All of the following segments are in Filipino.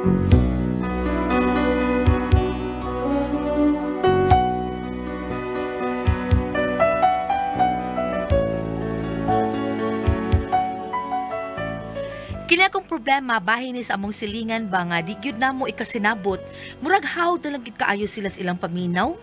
Kini akong problema bahin ni sa among silingan ba nga di gyud namo ikasinabot, murag how dalang gid kaayo sila sa ilang paminaw.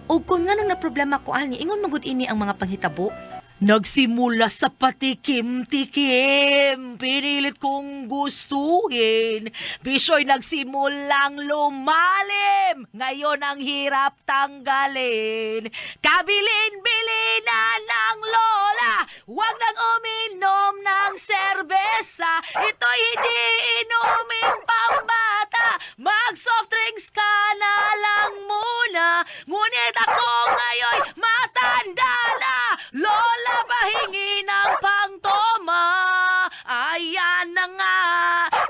Ug kung nganong na problema ko ani ingon magud ini ang mga panghitabo. Nagsimula sa patikim-tikim, pinilit kong gustuhin. Bisoy nagsimulang lumalim, ngayon ang hirap tanggalin. Kabilin-bilin na ng lola, huwag nang uminom ng serbesa. Ito'y hindi inuming pambata, mag-soft drinks ka na lang muna. Ngunit ako ngayon matanda na, lola pahingi ng pangtoma. Ayan na nga,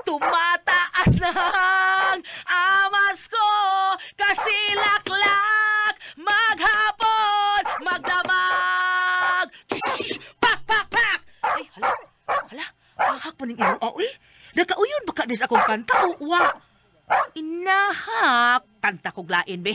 tumataas ng amas ko. Kasilaklak, maghapon, magdamag. Pak, pak, pak! Ay, hala, hahak pa ning ino. Oy, nakauyon baka dis akong kanta o uwa. Inahak, kanta ko glain, be.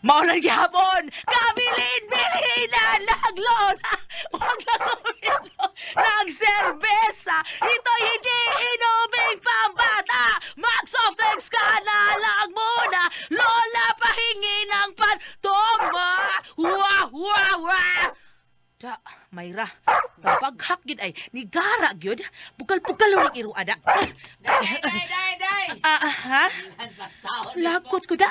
Maulan gihapon, kabilin-bilin na naglola, huwag lang uminom ng serbesa. Ito'y hindi inuming pambata, mag-soft drinks ka na lang muna. Lola, pahingi ng pantoma. Wah, wah, wah. Da, Mayra, paghak yun ay, nigara yun, bukal-bukal yung iro ada. Day! Ha? Lakot ko da.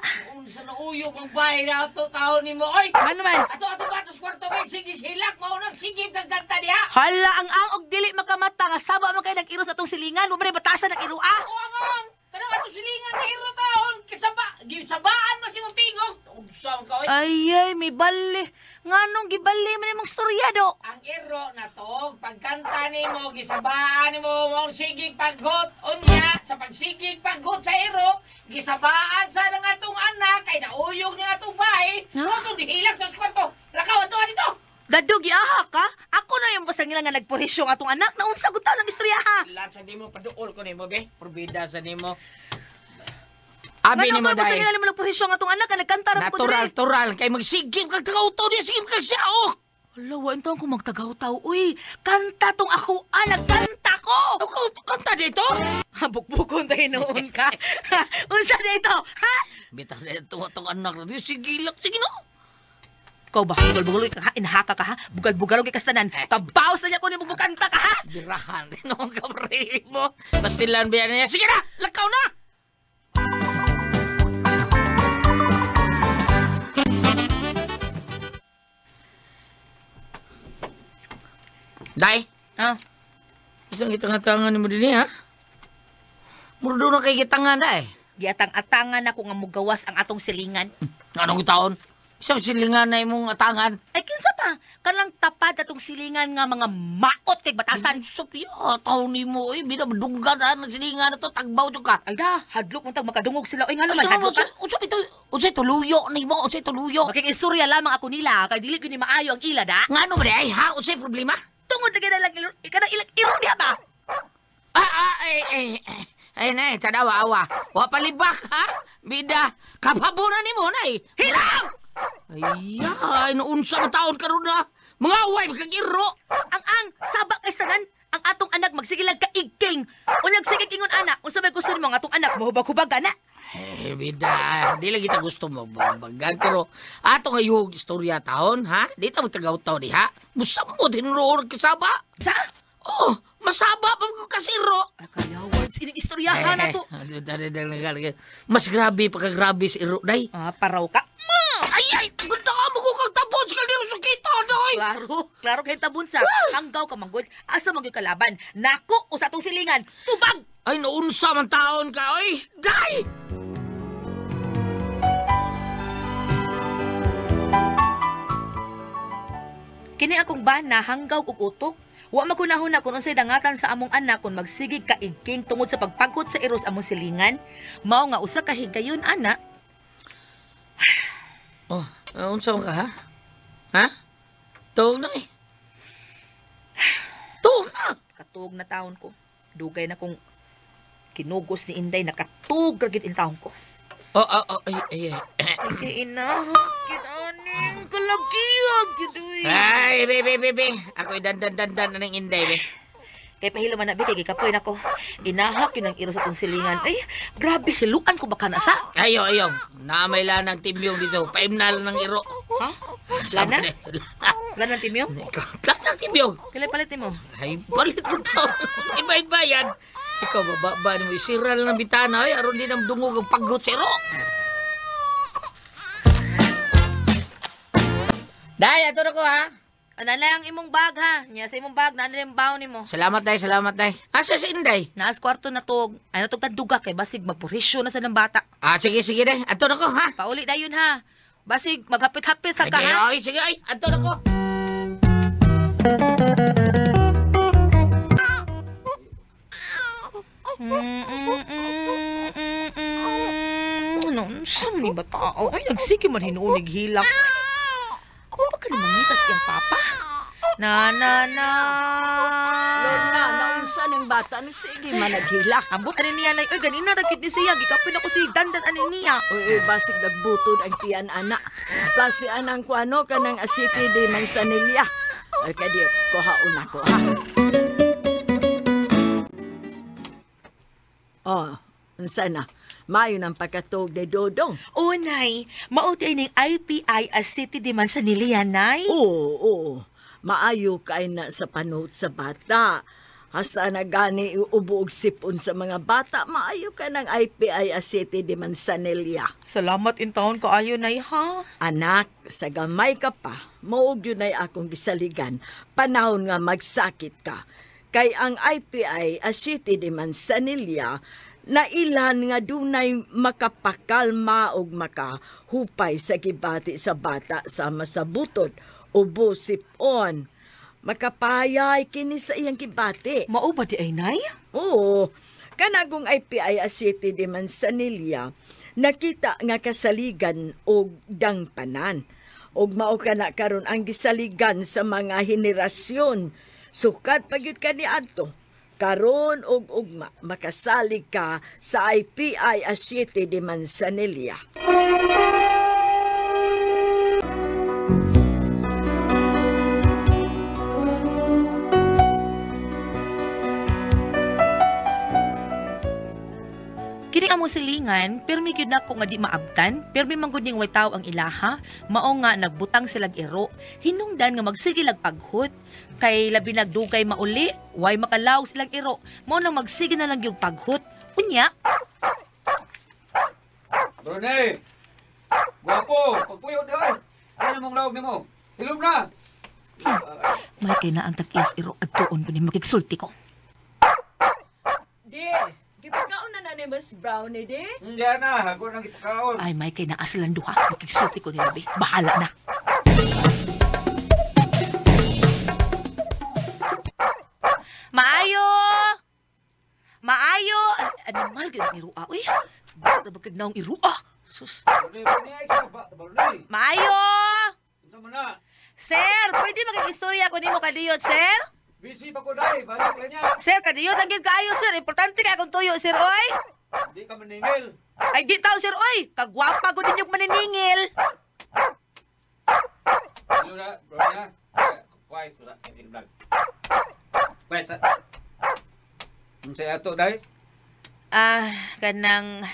Sa nauyog ang bahay na ito, taon ni mo. Oy! Ano man? Ato batas kwarto ba? Sige, hilak mo nang sige kagkanta diha. Hala, ang og dili makamata nga saba man kay nag-iro sa atong silingan, mo ba batasan ng iro ah? Ang kanang ato silingan nga iro taon, gisabaan mo si mong tingog. Ugsam ka, oy. Ay, may bali. Nganong gibali man imong storya do? Ang iro na to, pagkanta ni mo, gisabaan ni mo, mong sigig paggot, unya, sa pagsigig paggot sa iro, gisabaan sa ng atong anak, kay nauyog ni atong bahay, Huh? itong dihilak sa kwarto, lakaw ato dito. Dadog giaha ka? Ako na yung basta nila nga nagpurisyo ang atong anak na unsa gud taon ang istorya ha. Lahat sa di mo, paduol ko ni mo, be, probida sa di mo. Abi ni mo, basta day. nila mo nagpurisyo ang atong anak nga nagkanta ra ko Natural, kay magsigim kag tagaw-taw niya, sigim kag siyaok. Hala, wa intong ko magtagaw-taw. Uy, kanta tong ako, nagkanta ko! Ako, kanta dito? Bukbukon tayo noon ka. Unsa dito, ha? Bitaw na ito, itong anak na, sige lang, sige no. Ikaw ba, bugal-bugal ka ha? Inahaka ka ha? Bugal-bugal kay kastanan. Tabaw sa niya ko ni bukanta ka ha? Birahan din ang kabarin mo. Pastilan ba yan niya? Sige na, lakaw na! Day, Ah, isang gitangan-tangan mo din ha? Muro na kay gitangan, day. giatang-atangan ako nga mugawas ang atong silingan. Anong taon? Isang silingan na imong atangan. Ay, kinsa pa? Kanang tapad atong silingan nga mga maot kay batasan. Sophia, taon ni mo, binabdunggan na silingan na to, tagbaw to ka. Ay da, hadlok mo tag makadungog sila. Ay nga naman, hadlok ka. Unsay tuluyo ni mo, unsay tuluyo. Makikiistorya lamang ako nila, kay dili ko ni maayo ang ila da. Ngano ba ay ha, unsay problema? Tungod na lang ikanang ilang iro niya ba? Ay, nay, tadawa-awa. Wa palibak, ha? Bida, kapaburan ni mo, nay. Hiram! Ay, naunsa na taon karon na. Mga away, magkagiro. Ang sabak kay tanan, ang atong anak magsigilag ka igking. Unyag sigig ingon anak, unsa may gusto nimo ang atong anak mahubag-hubagan na? Bida, di lagi kita gusto mo bagag. Pero, ato nga yung istorya taon, ha? Di ta magtagaw-taw di, ha? Musamot, hinuroon kasaba. Sa? Oh, masaba pa ko kasiro. Akayawan, sining istoryahan na to. Mas grabe pagkagrabe si Iro, day. Paraw ka. Ay, ganda ka mo ko kang tapon sa kaldero sa kita, day. Klaro kay tabunsa. Hanggaw ka manggod, asa manggod kalaban. Nako, usa tong silingan. Tubag! Ay, naunsa man taon ka, oy. Day! Kini akong bana hanggaw ug utok. Wa magunahon na kung unsay dangatan sa among anak kung magsigig ka igking tungod sa pagpagkot sa eros among silingan. Mao nga usa ka higayon ana. Oh, unsa man ka, ha? Ha? Tuog na eh. Tuog na! Katuog na taon ko. Dugay na kong Kinugos ni Inday nakatug ragid in taon ko. Ay. Kay ina, kinaning kalagiyag gidoy. Ay, be. Ako'y dandan ng Inday, be. Kay pahilo man na bi kay gikapoy nako. Inahak yun ang iro sa tong silingan. Ay, grabe siluan ko baka nasa. Ayaw. Naamay lang ng timyong dito. Paimnal ng iro. Ha? Lana? Lana timyo? Ikaw ng timyong. Kailan palit mo? Ay, balit ko to. Iba yan. Ikaw, bababa mo. Isira lang ng bitana. Ay, aron din ang dungog ang paggot sa iro. Day, ato na ko ha. Ano lang imong bag ha? Nya sa imong bag, nana yung baon nimo. Salamat, Day. Asa si Inday? Naas kwarto na to. Ano tong tanduga kay basig magpurisyo na sa ng bata. Sige, Day. Ato na ko ha. Pauli dayon ha. Basig maghapit-hapit sa ka ha. Ay, sige, ato na ko. Ano, saan ni ba tao? Ay, nagsiki man hinuunig hilak. Ano ba ka ni mangitas kang papa? Na. Lorna, naunsa ng bata, ano sige man naghilak. Ambot ani niya lay, oy ganina ra kit ni siya, gikapin ako si dandan ani niya. Uy, basig nagbutod ang tiyan anak. Klase anang kuano ka ng asiti di Manzanilla. Ay, kadi, kuhaon ako, ha? Oh, unsa na? Mayo ng pagkatog de Dodong. O nay, mauti ay ning IPI as City di Manzanilla nay. Oo. Maayo kay na sa panot sa bata. Hasta na gani ubuog sipon sa mga bata, maayo ka ng IPI City de Manzanilla. Salamat in taon ko ayo nay ha. Anak, sa gamay ka pa, maog yun ay akong gisaligan, panahon nga magsakit ka. Kay ang IPI City de Manzanilla, na ilan nga dunay makapakalma og makahupay sa gibati sa bata sama sa butod, ubo sipon. Makapayay kini sa iyang kibati. Mao ba di ay nay? Oo, kanagong IPI City de Manzanilla, nakita nga kasaligan og dangpanan. Og mao kana karon ang gisaligan sa mga henerasyon. Sukat pagyud ka ni adto. Karon og ugma makasalig ka sa IPI City de Manzanilla. Kini amo silingan, permi gyud nako nga di maabtan, permi man gud ning way tawo ang ilaha, mao nga nagbutang silag iro, hinungdan nga magsige lag paghut, kay labi nagdugay mauli, way makalaw silang iro, mao nang magsige na lang yung paghut. Unya, Brunei! Guwapo! Pagpuyo di ay! Ano mong lawag ni mo? Hilom na! may kay na ang tag-is iro at tuon ko ni makigsulti ko. Di, gipakaon na ni Miss Brownie, di? Hindi na, ako nang ipakaon. Ay, may kay na aslan duha, makigsulti ko ni labi. Bahala na. Maayo! Animal gid ni Rua, uy. Bakit na bagag naong irua? Sus. Brunei, sa ba? Brunei! Maayo! Isa mo na! Sir, pwede mag-istorya ko nimo kadiyot, sir? Busy pa ko dahil, balik lang niya! Sir, kadiyot lang gyud kaayo, sir. Importante kay akong tuyo, sir, oy. Hindi ka maningil! Ay, di tao, sir, oy. Kagwapa ko din yung maniningil. Hilom na, Brunei ha? Quiet ko na, hilom na. Quiet sa... Ang saya ato dahil? Kanang...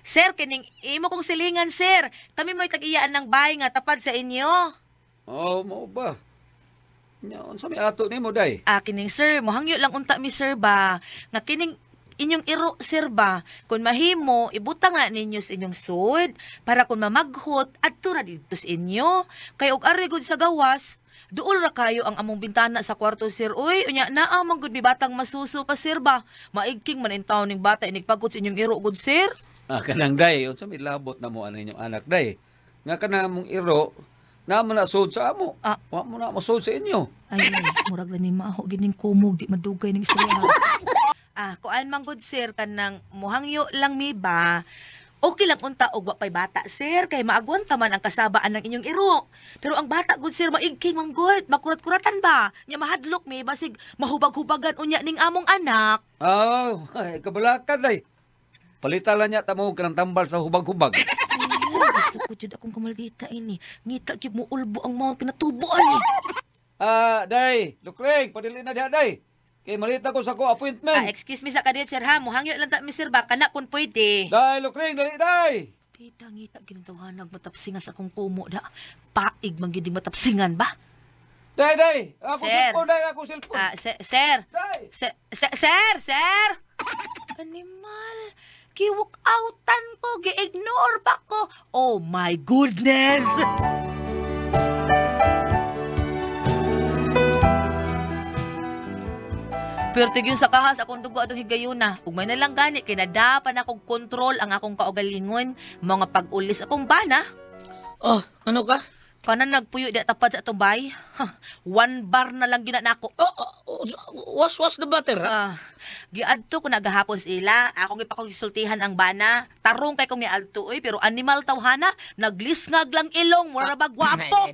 Sir, kining imo kong silingan, sir. Kami mo'y tag-iyaan ng bahay nga tapad sa inyo. Oo, mo ba? Yan, sa may ato ni mo dahil? Kining sir, mohangyo lang unta mi, sir ba. Nga kining inyong iro, sir ba. Kung mahimo, ibuta nga ninyo sa inyong sud para kung mamaghot, adto ra dito sa inyo. Kay og arigod sa gawas, duol ra kayo ang among bintana sa kwarto, sir. Uy, unya na amang gud mi batang masuso pa, sir ba. Maigking man in taon ning bata inigpagod sa inyong iro gud, sir. Kanang day, sa may labot na mo ano inyong anak day. Nga ka na mong iro, na mo na sod sa amo. Wa mo na masod sa inyo. Ay, murag na ni maho gining kumog, di madugay ng istorya. Kuan man gud, sir, kanang muhangyo lang mi ba. Okay lang unta og wa pay bata, sir, kay maagwanta man ang kasabaan ng inyong iro. Pero ang bata gud sir maigking man gud, makurat-kuratan ba? Nya mahadlok mi basig mahubag-hubagan unya ning among anak. Oh, ay, kabalakan day. Palitan lang niya tamo ka ng tambal sa hubag-hubag. Gusto ko jud akong kamaldita ini. Ngita gyud mo ulbo ang mga pinatuboan ni. Day, Lukring, padili na diha, day. Kay malita ko sa ko appointment. Excuse me sa kadit, sir ha. Muhangyo lang ta, Mr. Ba, kana kung pwede. Day, Lukring, dali, day. Pita, ngita, ginatawahan matapsingan sa akong kumo da. Paig man gyud matapsingan ba? Day. Ako Sir. cellphone, day. Ako cellphone. Sir. Day. Sir. Animal. Giwok outan ko, gi-ignore pa ko. Oh my goodness! Pero tigyon sa kahas akong dugo atong higayuna. Ug may nalang gani kinadapan akong kontrol ang akong kaugalingon, mga pag-ulis akong bana. Oh, ano ka? Kanan nagpuyo di tapad sa atong bay. One bar na lang gina nako. Was the butter, ha? Giadto ko nagahapon sa ila, akong ipakisultihan ang bana. Tarong kay kong ni Alto oy, pero animal tawhana, naglisngag lang ilong, mura ba gwapo.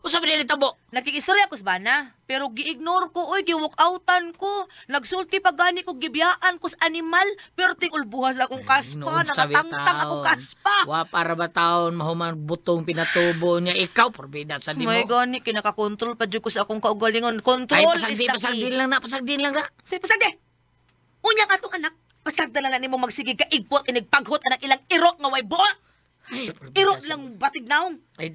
Usabi nila tabo. Nakikistorya ko sa bana, pero gi-ignore ko oy, gi-walkoutan ko. Nagsulti pa gani ko gibiyaan ko sa animal, pero ting ulbuhas akong kaspa, nakatangtang akong kaspa. Wa para ba taon mahuman butong pinatubo niya ikaw porbida sa di mo. May gani kinakakontrol pa jud ko sa akong kaugalingon. Control Ay is the key. pasagdin lang na. Say, pasagde! Unyang atong anak, pasagda na nimo magsigig ka igpot inigpaghot anak ilang irot nga way buo. Ay, Irot lang batig naong. Ay,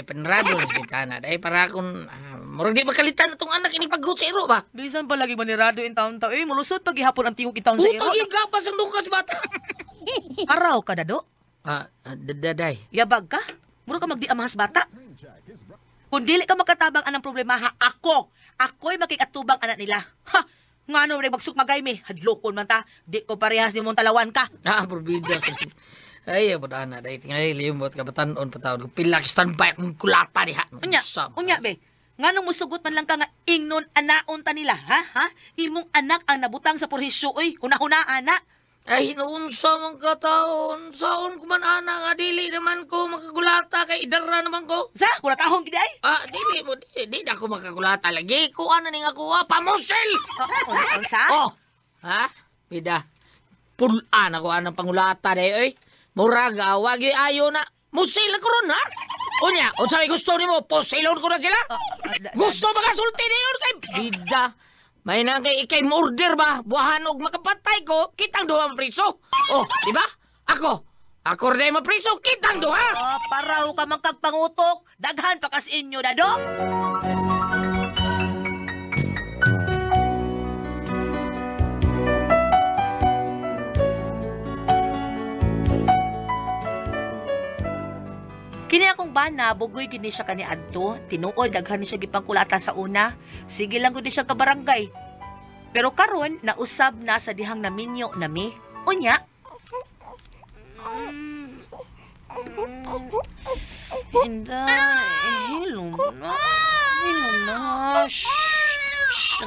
panrado na kita na. Ay, para akong, murag di makalitan itong anak ini paggut sa iro ba? Bisan pa lagi manirado in taon-taon. Eh, mulusot pag ihapon ang tingog itaon sa iro. Putang igapas ang lukas bata. Araw ka, dado? Daday. Yabag ka? Muro ka magdi amahas bata? Kung dili ka makatabang anang problema ha, ako'y makikatubang anak nila. Ha! Nga ano, magsukmagay mi. Hadlokon man ta. Di ko parehas ni mong talawan ka. Porbida sa ay, abot na. Dahil tingay, limot ka batanon pa tawag. Pilak standby akong kulata ni ha. Unya, be. Nga nung musugot man lang ka nga ingnon anaon ta nila, ha? Imong anak ang nabutang sa porhisyo, oy. Hunahunaan na. Ay, naunsa man ka taon. Saon ko man ana nga dili naman ko makagulata kay idara naman ko. Sa, kulatahon gid ay. Dili mo, di na ako makagulata lagi. Kuha na ning ako, pamusel! Sa? Ha? Bida, pulaan ako anang pangulata day, oy. Muraga, wag yung ayaw na. Musil ako ron, ha? Unya, o sabi gusto ni mo, pusilon ko na sila? Gusto makasulti na yun kay Bida. May nang kay ikay murder ba? Buwahan og makapatay ko, kitang duha mapriso. Oh, di ba? Ako rin mapriso, kitang duha. Paraw ka magkagpangutok. Daghan pa kas inyo, dado. Kini akong bana, bugoy gini siya kani adto. Tinuod, daghan ni siya gipangkulatan sa una. Sige lang gud siya ka barangay. Pero karon nausab na sa dihang naminyo nami. Unya. Inday, hilom na. Shhh.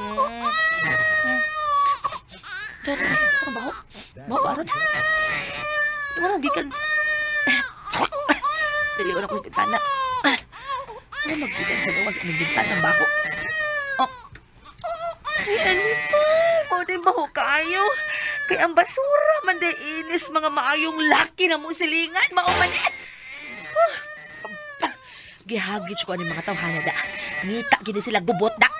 Ano ba? Mabaran. Yung ano, gikan. Diliwan ako yung bintana. Ano magbigan sa gawas ng bintana ng baho? Oh. Yan pa. O, di baho kayo. Kaya ang basura man day inis mga maayong laki na mong silingan. Maumanit. Gihagit ko ang mga tawhana da. Ngita gini sila gubot da.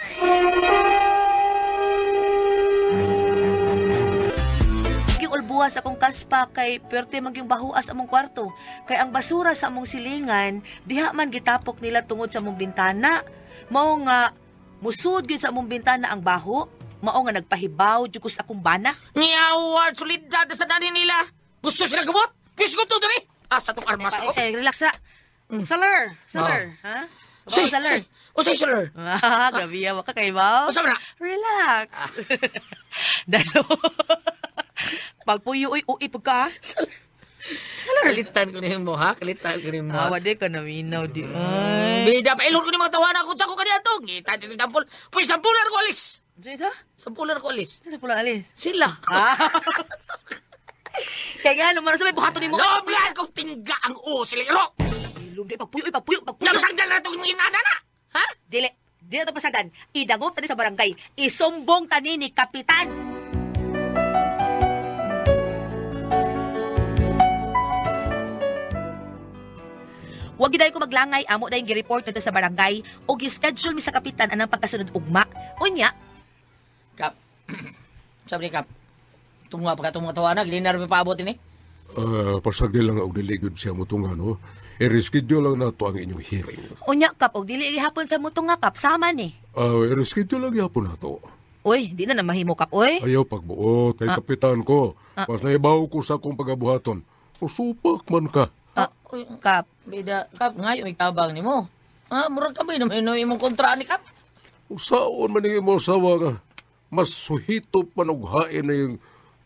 Ulbuhas akong kaspa kay perte magyong bahuas among kwarto. Kay ang basura sa among silingan, diha man gitapok nila tungod sa among bintana. Mao nga, musud gyud sa among bintana ang baho. Mao nga nagpahibaw jud ko sa akong bana. Ngiyawar, solidad sa nani nila. Gusto sila gabot? Pisgo to dali. Asa tong armas ko? Relax na. Saler. Ha? Saler. Say saler. Grabe yawa ka kay Bao. Asa na? Relax. Dalo. Pagpuyo uy pagka. Saler. Kalitan ko nimo ha, kalitan ko nimo. Wade ka na minaw di. Bida pa ilon ko ni mga tawana ko ko kaniya to. Ngita dito tampol. Puy sampulan ko alis. Dito? Sampulan ko alis. Sa pula alis. Sila. Kaya nga, lumaras sa may buhato ni mo. Loblan kong tingga ang usil, iro! Ilum, di, pagpuyo. Nagsagdal na itong inana na! Ha? Dili na ito pasagan. Idagop tani sa barangay. Isumbong tani ni Kapitan. Huwag giday ko maglangay, amo dahil gi-report na sa barangay o gi-schedule mi sa kapitan anang pagkasunod ugma. Unya, Kap, sabi ni Kap, tunga pa ka itong mga tawanan, linar may paabot ini. Pasagdi lang ang diligod siya mo tunga, no? I-reschedule lang na to ang inyong hearing. unya kap, og dili gihapon sa mutong nga kap, sama ni. I-reschedule lang yapon na to. Uy, di na mahimo kap, uy. Ayaw pagbuot, kay kapitan ko. Mas naibaw ko sa akong pagabuhaton. Usupak man ka. Uy, Kap, bida, Kap, ngayon may tabang ni mo. Murag ka ba yun imong kontraan ni Kap? Usaon man yung mo sawa nga. Mas suhitop man og hain na yung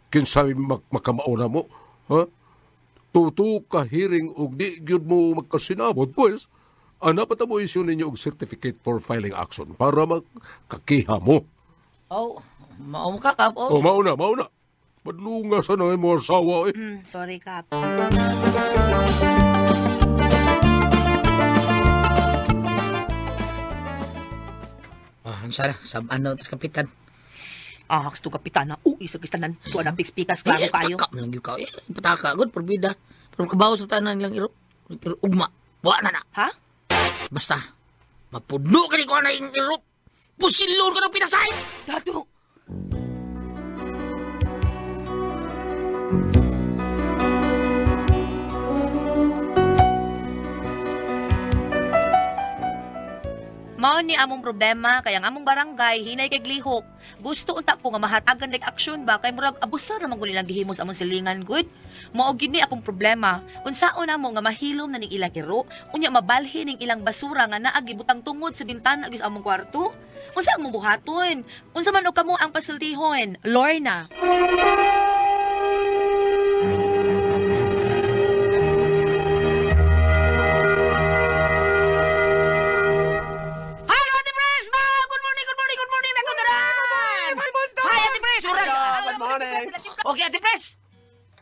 kinsabi makamauna mo. Ha? Tutu ka hearing og di gyud mo magkasinabot, pues, ana pa mo isyu ninyo og certificate for filing action para magkakiha mo. Maong ka, Kap. O, mauna. Madlunga sa na mo asawa eh. sorry kap. Sana, saban na ito sa kapitan. Haks to kapitan na. Uy, sa kistanan. Tuwa ng pikas, klaro kayo. Pataka mo lang yung kayo. Pataka, good, perbida. Pero kabaw sa tanan nilang iro. Ugma. Wala na. Ha? Basta, mapudlo ka ni ko na yung iro. Pusilon ka ng pinasay. Dato. Mao ni among problema kay ang among barangay hinay kay glihok. Gusto unta ko nga mahatagan like action ba kay murag abusar naman gud nilang gihimo sa among silingan good. Mao gid ni akong problema. Unsaon namo nga mahilom na ning ilang iro, unya mabalhin ning ilang basura nga naa gibutang tungod sa bintana gis among kwarto. Unsa ang buhaton? Unsa man og kamo ang pasultihon? Lorna. Okay, Ate Pres!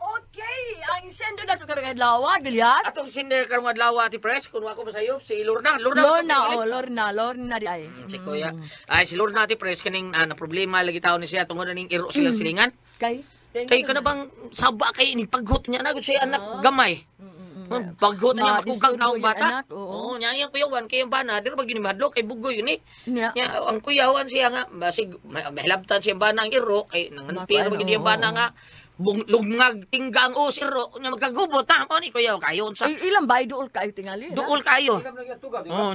Okay, ang sendo na ito karang adlaw, Gilyat. Atong sender karong adlaw, Ate Pres, kung ako ba sa'yo, si Lorna. Lorna di ay. Si Kuya. Ay, si Lorna, Ate Pres, kaning na problema lagi tao ni siya, tungod na ning iro silang silingan. Kay? Kay ka na bang saba kay ining paghot niya na, siya anak gamay. Paghot na niya, makugang taong bata. Oo, niya yung kuyawan, kay yung bana, dito ba ginimadlo, kay bugoy yun eh. Niya, ang kuyawan siya nga, basig, mahilabtan siya bana ang iro, kay nangantir ba gini yung bana nga, lugngag tinggang o siro nya magkagubot ta mo ni kuya kayon sa Ilang bay duol kayo tingali. duol kayo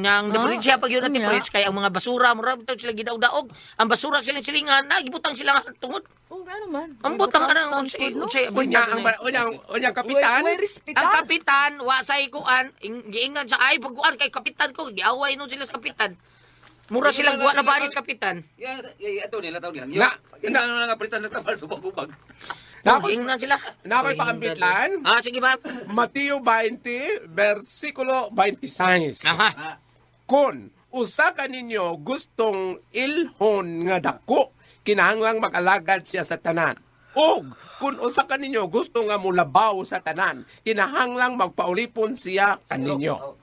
nyang difference pag yun natin press kay ang mga basura murag bitaw sila gidaog-daog ang basura sila silingan nagibutang sila tungod Ano man. ang butang anang unsay Unyang kapitan. ang kapitan wa say kuan giingan sa ay pagkuan kay kapitan ko giaway no sila sa kapitan mura silang wa na banis kapitan Ato nila tao niyan. Na- Yung napritan na tabal subag-ubag. giingan sila Nakoy paambitlan. sige ba Mateo 20, versikulo 26. aha Kung usa ka ninyo gustong ilhon nga dako, kinahanglang mag-alagad siya sa tanan. Og kung usa ka ninyo gusto nga mulabaw sa tanan, kinahanglang magpaulipon siya kaninyo.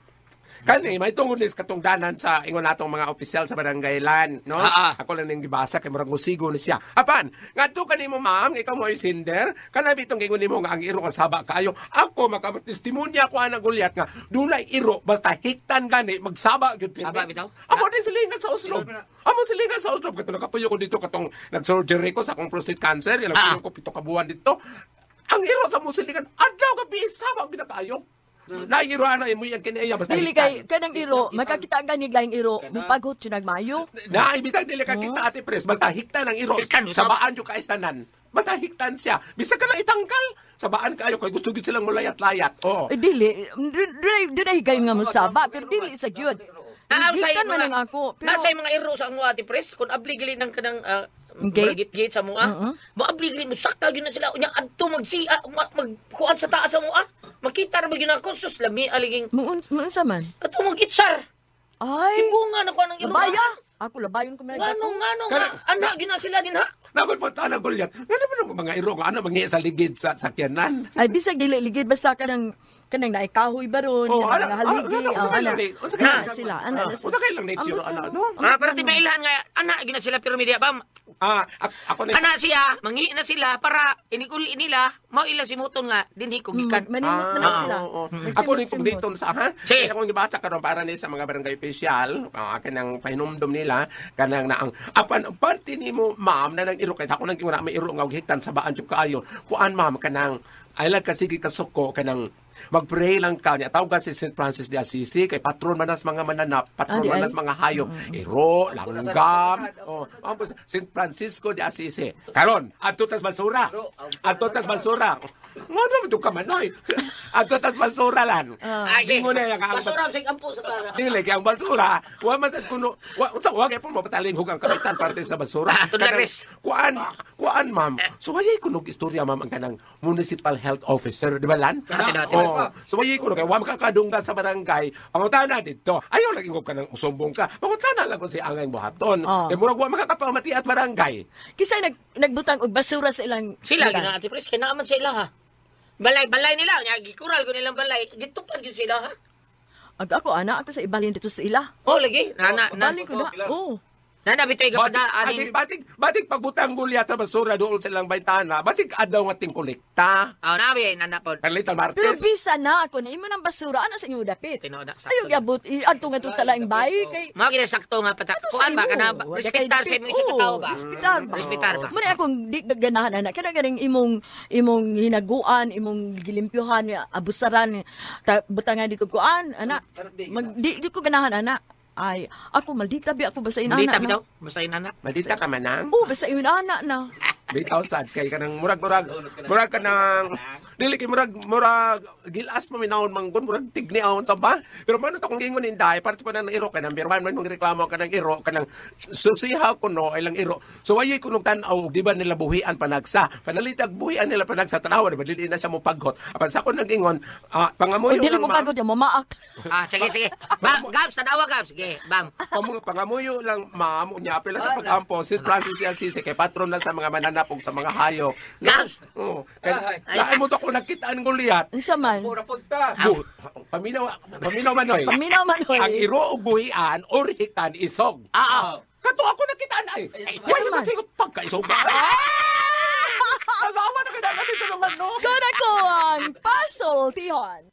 Kani, may tungod nis katungdanan sa ingon natong mga opisyal sa barangaylan, no? Ako lang ning gibasa kay murag musigo ni siya. Apan, ngadto kanimo ma'am, ikaw mo isinder, kana bitong gingon nimo nga ang iro nga saba kayo. Ako makatestimonya ko ana Gulyat nga dunay iro basta hiktan gani magsaba gyud pinto. Aba, bitaw? Amo din silingan sa Oslo. Amo silingan sa Oslo kato nakapuyo ko dito katong nag-surgery ko sa akong prostate cancer, yan ang ko 7 ka buwan dito. Ang iro sa musilingan adlaw gabi saba gid kayo. Nairo ana imo yan kaniya basta. Dili kay kanang iro, makakita gani laing iro, paghot siya nagmayo. Na ibisag dili ka kita Ate Pres basta hiktan ang iro. Sabaan yo ka istanan. Basta hiktan siya. Bisag ka na itangkal. Sabaan kayo kay gusto gid silang mulayat-layat. Oo. Dili, dili kayo nga masaba, pero dili sa gyud. Gikan man ang ako. Nasa mga iro sa mga Ate Pres, kung abli gali ng kanang gate sa mga, maabli gali mo, sakta yun na sila, unya adto magkuhan sa taas sa mga, makita na ba yun ako, sus, lami, aliging, Maunsa man? ato mag-itsar, Ay, ibunga na ko ng iro. labaya. Ako labayon ko man. Ngano, anak, yun na sila din ha. Nakon po na Goliath. Ano man ang mga iro nga ano mangi sa ligid sa sakyanan. Ay, bisag dili-ligid basta kanang naikahoy ba ron, Oh, kanang ano, nahaligi. unsa kay lang ni? Unsa kay Na lang sila, ana na sila. Unsa kay lang nature ano no? Para ti mailan nga ana gina sila piramidia bam. Ako na Ana siya, mangi na sila para inikuli nila, mao ila simuton nga dinhi ko gikan. Manimot na sila. oo. Nagsimot-simot. Ako rin kung dito sa ha. Sige. Kaya akong gibasa karon para ni sa mga barangay official, kanang pahinumdum nila kanang na ang apan parte nimo ma'am na nang iro kay ako nang giwala may iro nga higtan sa baan jud kaayo. Kuan ma'am kanang ay lang kasi kasuko kanang mag-pray lang ka niya. Tawag ka si St. Francis de Assisi, kay patron man nas mga mananap, patron man nas mga hayop. Iro, langgam, St. Francisco de Assisi. Karon, adto tas basura. Adto tas basura. Nga naman ito ka manoy. Adto tas basura lan. Di mo na yung Basura sig ampo sa tara. dili kay ang basura, wa masad kuno, wa kay pun mapataling hugang kapitan parte sa basura. Ito na, Chris. Kuan ma'am. So wayay kuno istorya ma'am ang kanang municipal health officer, di ba lan? Dati. So wayay kuno kay wa makakadungga sa barangay. Pangutana dito. Ayaw lagi ko kanang usumbong ka. Pangutana lang ko si angay buhaton. Kay murag wa makakapamati at barangay. Kisay nagbutang og basura sa ilang Sila lugar. gina ati pres kay naaman sila ha. Balay nila nya gikural ko nilang balay. Gitupad gyud sila ha. Ako sa ibalhin dito sa ila. Oh lagi na Balhin ko na. Oo. na bitoy ka pada ani. Batik pagbutang gulyat sa basura doon sa ilang baytana. Batik adaw nga ting kolekta. Oh nabi nanapod. Perlita Pero Martes. bisa na ako na imo ng basura ana sa inyo dapit. Tinoda sa. Ayaw gabot adto nga to sa laing bahay kay Mao gina sakto nga pata. Kuan ba kana respetar sa imong isa ka tao ba? Respetar ba? Respetar ba? Muna akong di ganahan ana kada ganing imong hinaguan, imong gilimpyuhan, abusaran, butangan dito kuan ana. Di ko ganahan ana. Ay, ako maldita bi ako basta inana. Dita bitaw, basta inana. Maldita ka manang. Oh, basta inana na. Bitaw sad kay kanang murag kanang dili kay murag gilas mo minawon manggon murag tigni awon sa ba. Pero mano to kung gingon inday parte pa nang iro kanang number 1 man mong reklamo kanang iro kanang susiha ko no ilang iro. So wayay kuno tan-aw di ba nila buhian panagsa. Panalitag buhian nila panagsa tanawa di ba dili na siya mo paghot. Apan sa kon nag-ingon pangamuyo Dili lang mo pagod mo maak. Sige. Bam, Gabs, tanawa Gabs. Sige, bam. Pangamuyo lang ma'am unya apela sa pagampo si Francis de Assisi kay patron lang sa mga mananap ug sa mga hayop. Gabs. Oh, kaya mo to ko nakitaan Goliath. Unsa man? Paminaw manoy. Paminaw man hoy. Ang iro ug buhian or hikan isog. Kato ako nakitaan ay. Wala ka sigot pagkaisog ba? Alawa na kada natin tulungan no. Kana ko ang puzzle tihon.